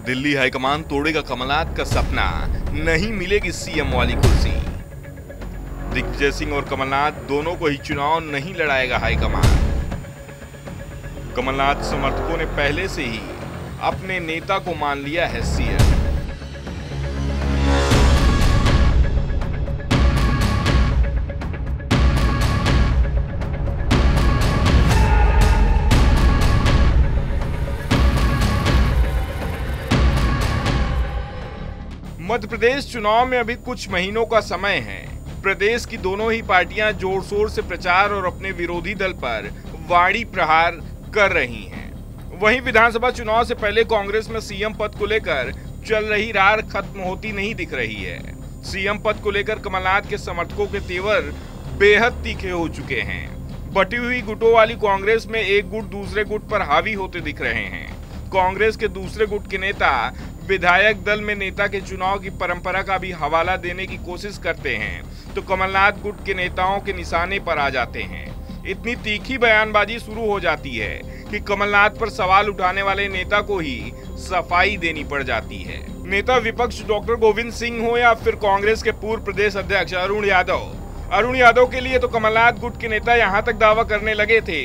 Delhi high command तोड़ेगा Kamal Nath का सपना, नहीं मिलेगी सीएम वाली कुर्सी। दिग्विजय सिंह और कमलनाथ दोनों को ही चुनाव नहीं लड़ाएगा हाईकमान। कमलनाथ समर्थकों ने पहले से ही अपने नेता को मान लिया है सीएम। मध्य प्रदेश चुनाव में अभी कुछ महीनों का समय है। प्रदेश की दोनों ही पार्टियां जोर शोर से प्रचार और अपने विरोधी दल पर वाणी प्रहार कर रही हैं। वहीं विधानसभा चुनाव से पहले कांग्रेस में सीएम पद को लेकर चल रही रार खत्म होती नहीं दिख रही है। सीएम पद को लेकर कमलनाथ के समर्थकों के तेवर बेहद तीखे हो चुके हैं। बटी हुई गुटों वाली कांग्रेस में एक गुट दूसरे गुट पर हावी होते दिख रहे हैं। कांग्रेस के दूसरे गुट के नेता विधायक दल में नेता के चुनाव की परंपरा का भी हवाला देने की कोशिश करते हैं, तो कमलनाथ गुट के नेताओं के निशाने पर आ जाते हैं। इतनी तीखी बयानबाजी शुरू हो जाती है कि कमलनाथ पर सवाल उठाने वाले नेता को ही सफाई देनी पड़ जाती है। नेता विपक्ष डॉक्टर गोविंद सिंह हो या फिर कांग्रेस के पूर्व प्रदेश अध्यक्ष अरुण यादव के लिए तो कमलनाथ गुट के नेता यहाँ तक दावा करने लगे थे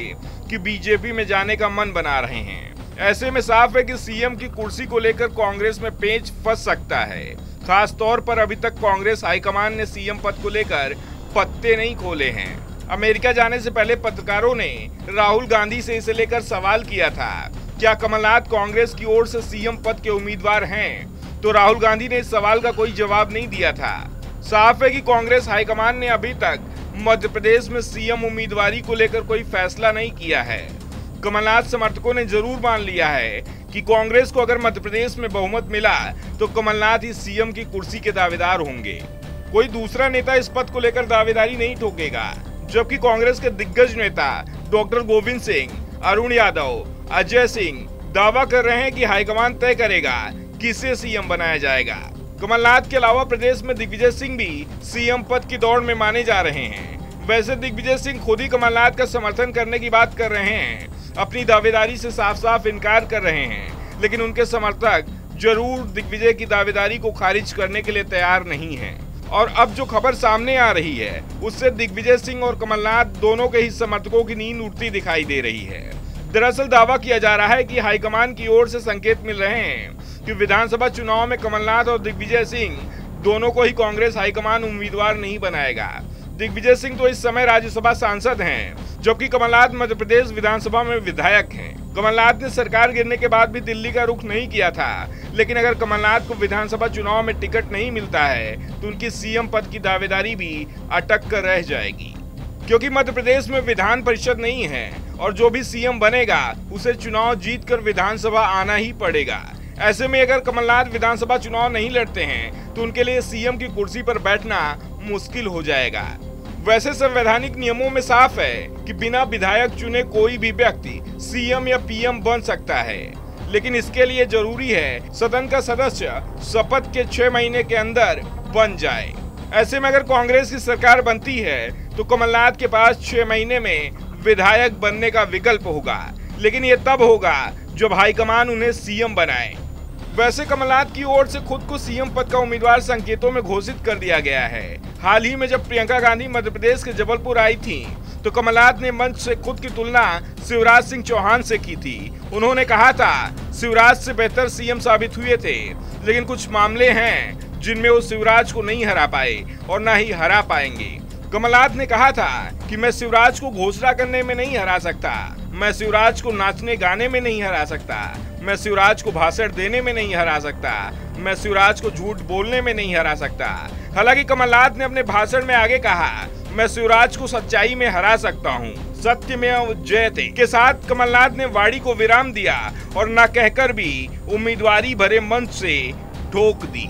कि बीजेपी में जाने का मन बना रहे हैं। ऐसे में साफ है कि सीएम की कुर्सी को लेकर कांग्रेस में पेंच फंस सकता है। खास तौर पर अभी तक कांग्रेस हाईकमान ने सीएम पद को लेकर पत्ते नहीं खोले हैं। अमेरिका जाने से पहले पत्रकारों ने राहुल गांधी से इसे लेकर सवाल किया था, क्या कमलनाथ कांग्रेस की ओर से सीएम पद के उम्मीदवार हैं? तो राहुल गांधी ने इस सवाल का कोई जवाब नहीं दिया था। साफ है कि कांग्रेस हाईकमान ने अभी तक मध्य प्रदेश में सीएम उम्मीदवारी को लेकर कोई फैसला नहीं किया है। कमलनाथ समर्थकों ने जरूर मान लिया है कि कांग्रेस को अगर मध्य प्रदेश में बहुमत मिला तो कमलनाथ ही सीएम की कुर्सी के दावेदार होंगे। कोई दूसरा नेता इस पद को लेकर दावेदारी नहीं ठोकेगा, जबकि कांग्रेस के दिग्गज नेता डॉक्टर गोविंद सिंह, अरुण यादव, अजय सिंह दावा कर रहे हैं कि हाईकमान तय करेगा किसे सीएम बनाया जाएगा। कमलनाथ के अलावा प्रदेश में दिग्विजय सिंह भी सीएम पद की दौड़ में माने जा रहे हैं। वैसे दिग्विजय सिंह खुद ही कमलनाथ का समर्थन करने की बात कर रहे हैं, अपनी दावेदारी से साफ साफ इनकार कर रहे हैं, लेकिन उनके समर्थक जरूर दिग्विजय की दावेदारी को खारिज करने के लिए तैयार नहीं हैं। और अब जो खबर सामने आ रही है उससे दिग्विजय सिंह और कमलनाथ दोनों के ही समर्थकों की नींद उड़ती दिखाई दे रही है। दरअसल दावा किया जा रहा है कि हाईकमान की ओर से संकेत मिल रहे हैं कि विधानसभा चुनाव में कमलनाथ और दिग्विजय सिंह दोनों को ही कांग्रेस हाईकमान उम्मीदवार नहीं बनाएगा। दिग्विजय सिंह तो इस समय राज्यसभा सांसद हैं, जबकि कमलनाथ मध्य प्रदेश विधानसभा में विधायक हैं। कमलनाथ ने सरकार गिरने के बाद भी दिल्ली का रुख नहीं किया था, लेकिन अगर कमलनाथ को विधानसभा चुनाव में टिकट नहीं मिलता है तो उनकी सीएम पद की दावेदारी भी अटक कर रह जाएगी, क्योंकि मध्य प्रदेश में विधान परिषद नहीं है और जो भी सीएम बनेगा उसे चुनाव जीतकर विधानसभा आना ही पड़ेगा। ऐसे में अगर कमलनाथ विधानसभा चुनाव नहीं लड़ते हैं तो उनके लिए सीएम की कुर्सी पर बैठना मुश्किल हो जाएगा। वैसे संवैधानिक नियमों में साफ है कि बिना विधायक चुने कोई भी व्यक्ति सीएम या पीएम बन सकता है, लेकिन इसके लिए जरूरी है सदन का सदस्य शपथ के 6 महीने के अंदर बन जाए। ऐसे में अगर कांग्रेस की सरकार बनती है तो कमलनाथ के पास 6 महीने में विधायक बनने का विकल्प होगा, लेकिन ये तब होगा जब हाईकमान उन्हें सीएम बनाए। वैसे कमलनाथ की ओर से खुद को सीएम पद का उम्मीदवार संकेतों में घोषित कर दिया गया है। हाल ही में जब प्रियंका गांधी मध्य प्रदेश के जबलपुर आई थी तो कमलनाथ ने मंच से खुद की तुलना शिवराज सिंह चौहान से की थी। उन्होंने कहा था शिवराज से बेहतर सीएम साबित हुए थे, लेकिन कुछ मामले हैं जिनमें वो शिवराज को नहीं हरा पाए और न ही हरा पाएंगे। कमलनाथ ने कहा था कि मैं शिवराज को घोषणा करने में नहीं हरा सकता, मैं शिवराज को नाचने गाने में नहीं हरा सकता, मैं शिवराज को भाषण देने में नहीं हरा सकता, मैं शिवराज को झूठ बोलने में नहीं हरा सकता। हालांकि कमलनाथ ने अपने भाषण में आगे कहा, मैं शिवराज को सच्चाई में हरा सकता हूँ। सत्यमेव जयते के साथ कमलनाथ ने वाणी को विराम दिया और न कहकर भी उम्मीदवारी भरे मंच से ठोक दी।